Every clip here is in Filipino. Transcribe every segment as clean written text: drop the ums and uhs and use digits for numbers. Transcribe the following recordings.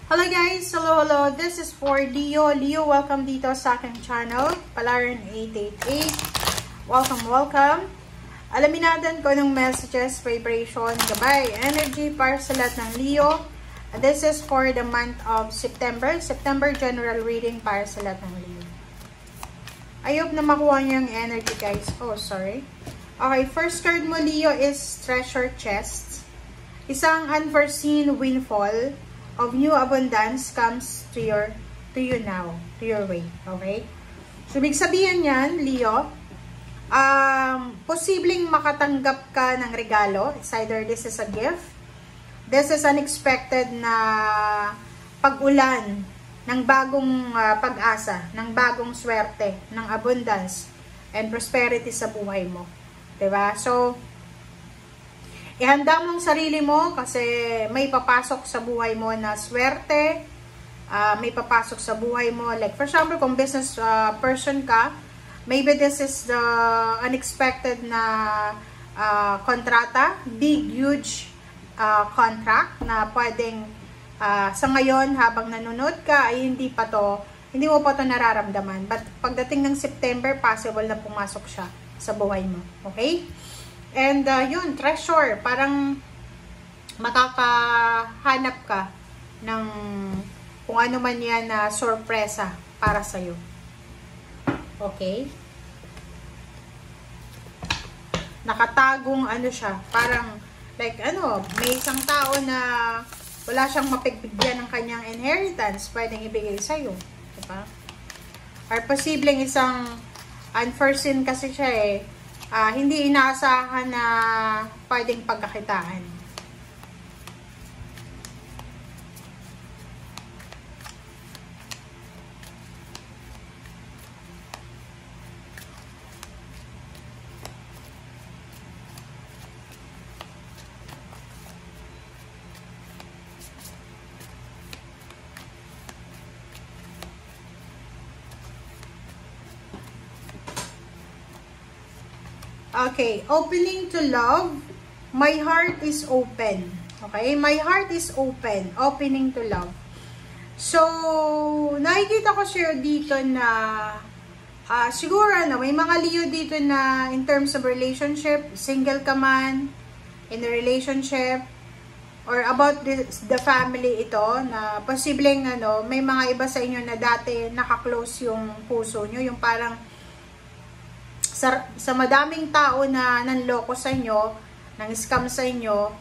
Hello guys! Hello! This is for Leo. Leo, welcome dito sa aking channel, Palaran 888. Welcome! Alamin natin kung anong messages, vibration, gabay, energy para sa lahat ng Leo. This is for the month of September. September general reading para sa lahat ng Leo. I hope na makuha niyo yung energy guys. Oh, sorry. Okay, first card mo Leo is Treasure Chest. Isang unforeseen windfall of new abundance comes to you now, to your way, okay? So, big sabihin yan, Leo, posibleng makatanggap ka ng regalo. It's either this is a gift, this is unexpected na pag-ulan ng bagong pag-asa, ng bagong swerte, ng abundance and prosperity sa buhay mo. Diba? So, ihanda mo ang sarili mo kasi may papasok sa buhay mo na swerte, may papasok sa buhay mo. Like for example, kung business person ka, maybe this is the unexpected na kontrata, big, huge contract na pwedeng sa ngayon habang nanonood ka ay hindi mo pa to nararamdaman. But pagdating ng September, possible na pumasok siya sa buhay mo. Okay? And yun, treasure, parang makakahanap ka ng kung ano man yan na sorpresa para sa'yo. Okay? Nakatagong ano siya, parang like ano, may isang tao na wala siyang mapigbigyan ng kanyang inheritance, pwedeng ibigay sa'yo. Diba? Or posibleng isang unforeseen kasi siya eh, hindi inaasahan na pwedeng pagkakitaan. Okay, opening to love. My heart is open. Okay, my heart is open. Opening to love. So, nakikita ko siya dito na siguro may mga Leo dito na in terms of relationship, single ka man, in a relationship, or about the family ito, na posibleng may mga iba sa inyo na dati nakaklose yung puso nyo, yung parang sa madaming tao na nanloko sa inyo, nang scam sa inyo,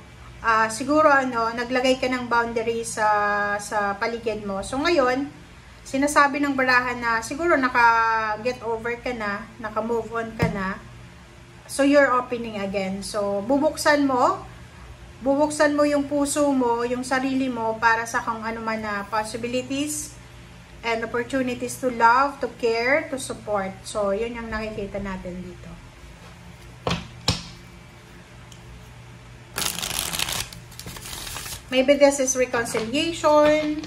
siguro naglagay ka ng boundary sa paligid mo. So ngayon, sinasabi ng barahan na siguro naka-get over ka na, naka-move on ka na. So you're opening again. So bubuksan mo yung puso mo, yung sarili mo para sa kung ano man na possibilities and opportunities to love, to care, to support. So, yun yung nakikita natin dito. Maybe this is reconciliation,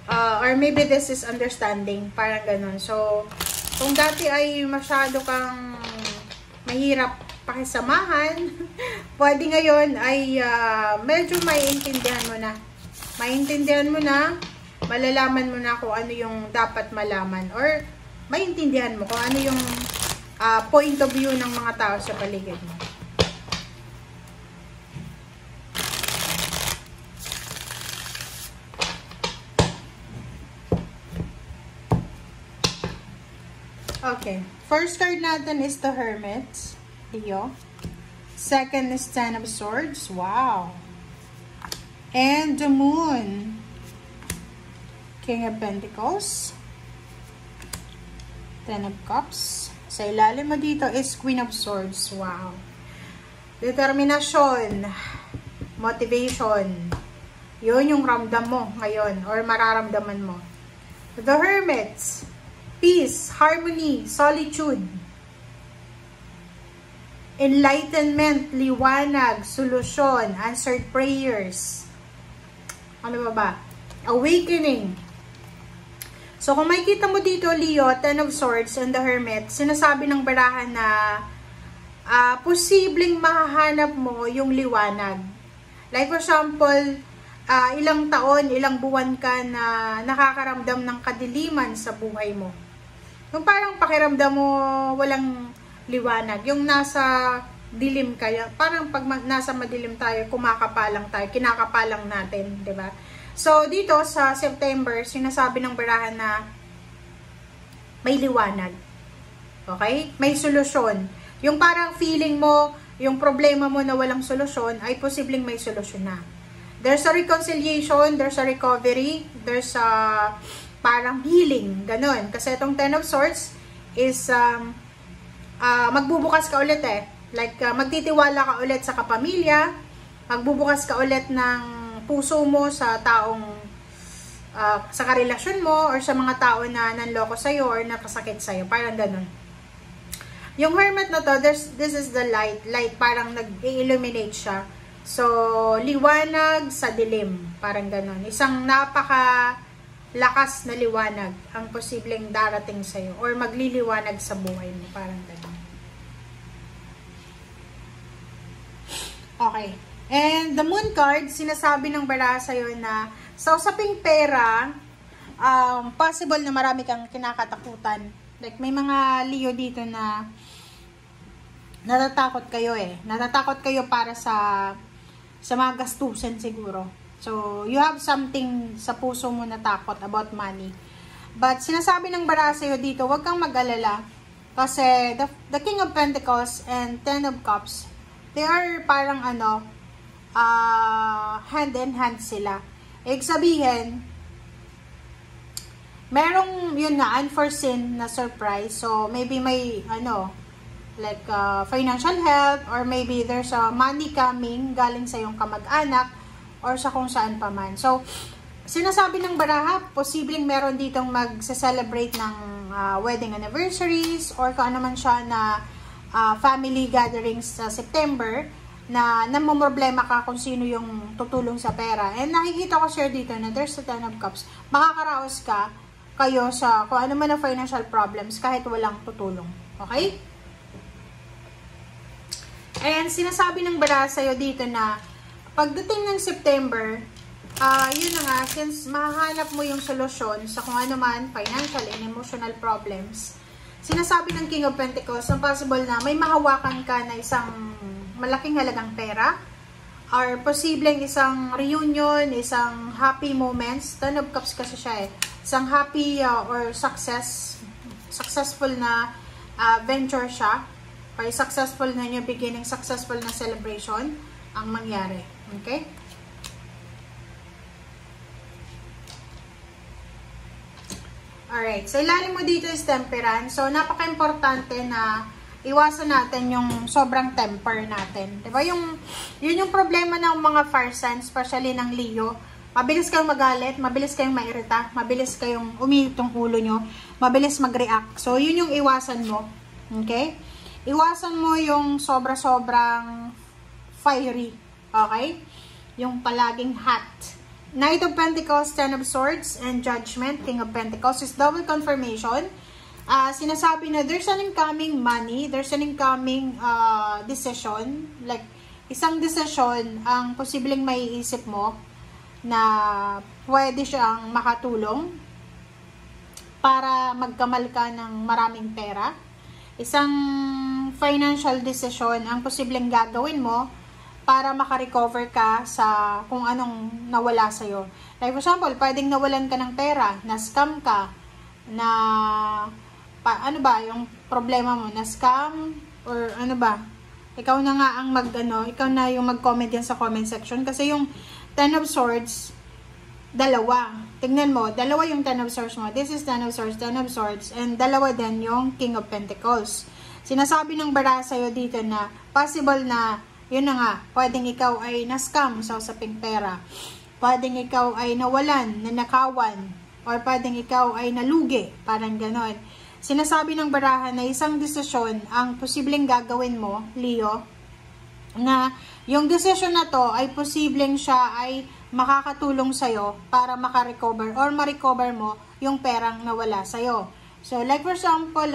or maybe this is understanding, parang ganun. So, kung dati ay masyado kang mahirap pakisamahan, pwede ngayon ay medyo maiintindihan mo na. Malalaman mo na kung ano yung dapat malaman, or maintindihan mo kung ano yung point of view ng mga tao sa paligid mo. Okay. First card natin is the Hermit, Leo. Second is Ten of Swords. Wow. And the Moon. King of Pentacles, Ten of Cups. Sa ilalim mo dito is Queen of Swords. Wow. Determinasyon, motivation. Yun yung ramdam mo ngayon or mararamdaman mo. The Hermits, peace, harmony, solitude, enlightenment, liwanag, solusyon, answered prayers. Ano ba? Awakening. So, kung makikita mo dito, Leo, Ten of Swords and the Hermit, sinasabi ng barahan na posibleng mahahanap mo yung liwanag. Like, for example, ilang taon, ilang buwan ka na nakakaramdam ng kadiliman sa buhay mo. Yung parang pakiramdam mo walang liwanag. Yung nasa dilim kaya, parang pag nasa madilim tayo, kumakapalang tayo, kinakapalang natin, 'di ba? So, dito sa September, sinasabi ng barahan na may liwanag. Okay? May solusyon. Yung parang feeling mo, yung problema mo na walang solusyon, ay posibleng may solusyon na. There's a reconciliation, there's a recovery, there's a parang healing, ganun. Kasi itong Ten of Swords is magbubukas ka ulit eh. Like, magtitiwala ka ulit sa kapamilya, magbubukas ka ulit ng puso mo sa taong, sa karelasyon mo, or sa mga tao na nanloko sa'yo, or nakasakit sa'yo. Parang ganun. Yung Hermit na to, this is the light. Light, parang nag-illuminate siya. So, liwanag sa dilim. Parang ganun. Isang napaka-lakas na liwanag ang posibleng darating sa'yo. Or magliliwanag sa buhay mo. Parang ganun. Okay. And the Moon card, sinasabi ng baraha sa'yo na sa usaping pera, possible na marami kang kinakatakutan. Like, may mga Leo dito na natatakot kayo eh. Natatakot kayo para sa mga gastusin siguro. So, you have something sa puso mo na takot about money. But, sinasabi ng baraha sa'yo dito, huwag kang mag-alala. Kasi, the King of Pentacles and Ten of Cups, they are parang hand in hand sila. Ibig sabihin, merong, yun nga, unforeseen na surprise. So, maybe may, like financial help, or maybe there's a money coming galing sa iyong kamag-anak or sa kung saan pa man. So, sinasabi ng baraha, posibleng meron ditong magse-celebrate ng wedding anniversaries or kung ano man siya na family gatherings sa September na namumroblema ka kung sino yung tutulong sa pera. And nakikita ko share dito na there's a Ten of Cups. Makakaraos kayo sa kung ano man ang financial problems kahit walang tutulong. Okay? And sinasabi ng baraha sa'yo dito na pagdating ng September, yun na nga, since mahahanap mo yung solusyon sa kung ano man, financial and emotional problems, sinasabi ng King of Pentacles, ang possible na may mahawakan ka na isang malaking halagang pera, or posibleng isang reunion, isang happy moments. Ten of Cups kasi siya eh. Isang happy or successful na venture siya. Or successful na new beginning, successful na celebration ang mangyari. Okay? Alright. So, ilalim mo dito is temperance. So, napaka-importante na iwasan natin yung sobrang temper natin. Diba? Yun yung problema ng mga fire signs, especially ng Leo. Mabilis kayong magalit, mabilis kayong mairita, mabilis kayong uminit yung ulo nyo, mabilis mag-react. So, yun yung iwasan mo. Okay? Iwasan mo yung sobra-sobrang fiery. Okay? Yung palaging hot. Knight of Pentacles, Ten of Swords, and Judgment, King of Pentacles is double confirmation. Sinasabi na there's an incoming money, there's an incoming decision. Like, isang decision ang posibleng maiisip mo na pwede siyang makatulong para magkamal ka ng maraming pera. Isang financial decision ang posibleng gagawin mo para makarecover ka sa kung anong nawala sa'yo. Like for example, pwedeng nawalan ka ng pera, na-scam ka, na ano ba yung problema mo, na-scam, or ano ba, ikaw na nga ang ikaw na yung mag-comment yan sa comment section. Kasi yung Ten of Swords, dalawa. Tingnan mo, dalawa yung Ten of Swords mo. This is Ten of Swords, Ten of Swords, and dalawa din yung King of Pentacles. Sinasabi ng baraha sa'yo dito na possible na, yun na nga, pwedeng ikaw ay na-scam sa usaping pera. Pwedeng ikaw ay nawalan, nanakawan, or pwedeng ikaw ay nalugi. Parang ganon. Sinasabi ng baraha na isang desisyon ang posibleng gagawin mo, Leo, na yung decision na to ay posibleng siya ay makakatulong sa'yo para makarecover or ma-recover mo yung perang nawala sa'yo. So, like for example,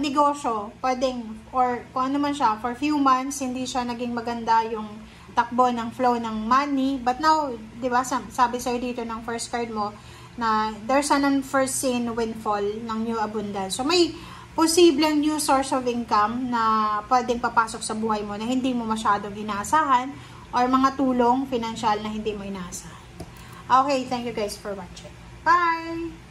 negosyo, pwedeng, or kung ano man siya, for few months, hindi siya naging maganda yung takbo ng flow ng money. But now, di ba, sabi sa'yo dito ng first card mo, na there's an unforeseen windfall ng new abundance. So, may posibleng new source of income na pwedeng papasok sa buhay mo na hindi mo masyadong inaasahan, or mga tulong financial na hindi mo inaasahan. Okay, thank you guys for watching. Bye!